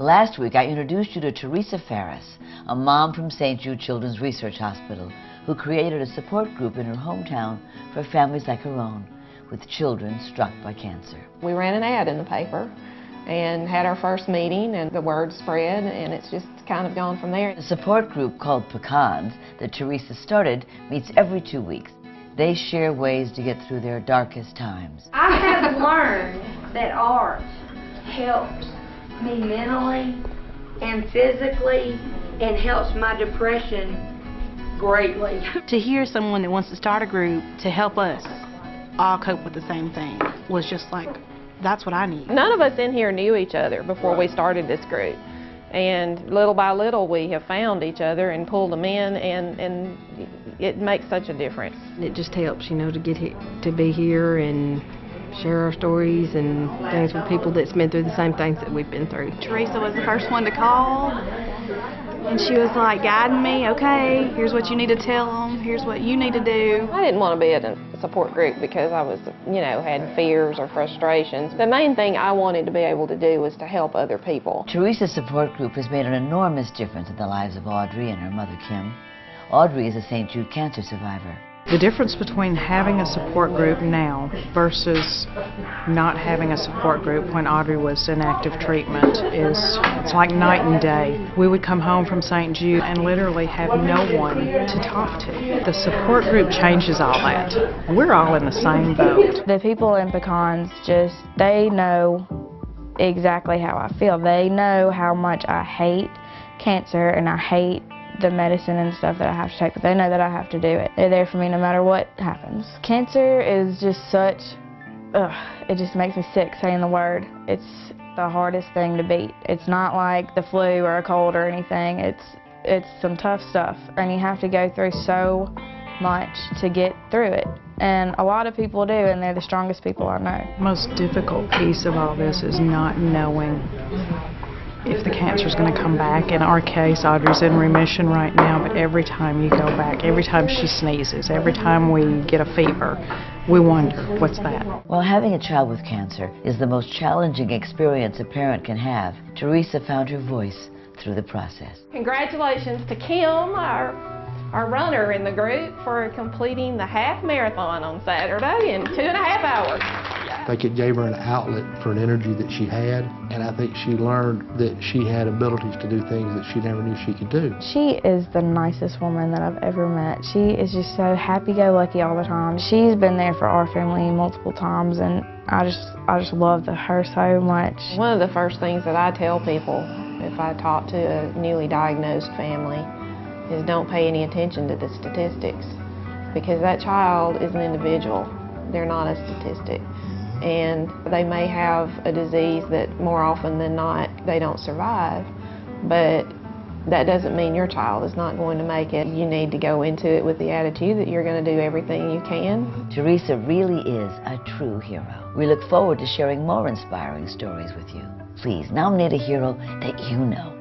Last week, I introduced you to Teresa Farris, a mom from St. Jude Children's Research Hospital, who created a support group in her hometown for families like her own, with children struck by cancer. We ran an ad in the paper and had our first meeting, and the word spread, and it's just kind of gone from there. The support group called Pecans that Teresa started meets every 2 weeks. They share ways to get through their darkest times. I have learned that art helps me mentally and physically and helps my depression greatly. To hear someone that wants to start a group to help us all cope with the same thing was just like, that's what I need. None of us in here knew each other before we started this group. And little by little we have found each other and pulled them in, and it makes such a difference. It just helps, you know, to get to be here and share our stories and things with people that's been through the same things that we've been through. Teresa was the first one to call, and she was like guiding me, okay, here's what you need to tell them, here's what you need to do. I didn't want to be at a support group because I was, you know, had fears or frustrations. The main thing I wanted to be able to do was to help other people. Teresa's support group has made an enormous difference in the lives of Audrey and her mother, Kim. Audrey is a St. Jude cancer survivor. The difference between having a support group now versus not having a support group when Audrey was in active treatment it's like night and day. We would come home from St. Jude and literally have no one to talk to. The support group changes all that. We're all in the same boat. The people in Pecans they know exactly how I feel. They know how much I hate cancer and I hate the medicine and stuff that I have to take, but they know that I have to do it. They're there for me no matter what happens. Cancer is just such, it just makes me sick saying the word. It's the hardest thing to beat. It's not like the flu or a cold or anything. It's some tough stuff, and you have to go through so much to get through it. And a lot of people do, and they're the strongest people I know. The most difficult piece of all this is not knowing if the cancer is going to come back. In our case, Audrey's in remission right now, but every time you go back, every time she sneezes, every time we get a fever, we wonder, what's that? While having a child with cancer is the most challenging experience a parent can have, Teresa found her voice through the process. Congratulations to Kim, our runner in the group, for completing the half marathon on Saturday in 2.5 hours. I think it gave her an outlet for an energy that she had, and I think she learned that she had abilities to do things that she never knew she could do. She is the nicest woman that I've ever met. She is just so happy-go-lucky all the time. She's been there for our family multiple times, and I just love her so much. One of the first things that I tell people if I talk to a newly diagnosed family is don't pay any attention to the statistics, because that child is an individual. They're not a statistic. And they may have a disease that more often than not they don't survive, but that doesn't mean your child is not going to make it. You need to go into it with the attitude that you're going to do everything you can. Teresa really is a true hero. We look forward to sharing more inspiring stories with you. Please nominate a hero that you know.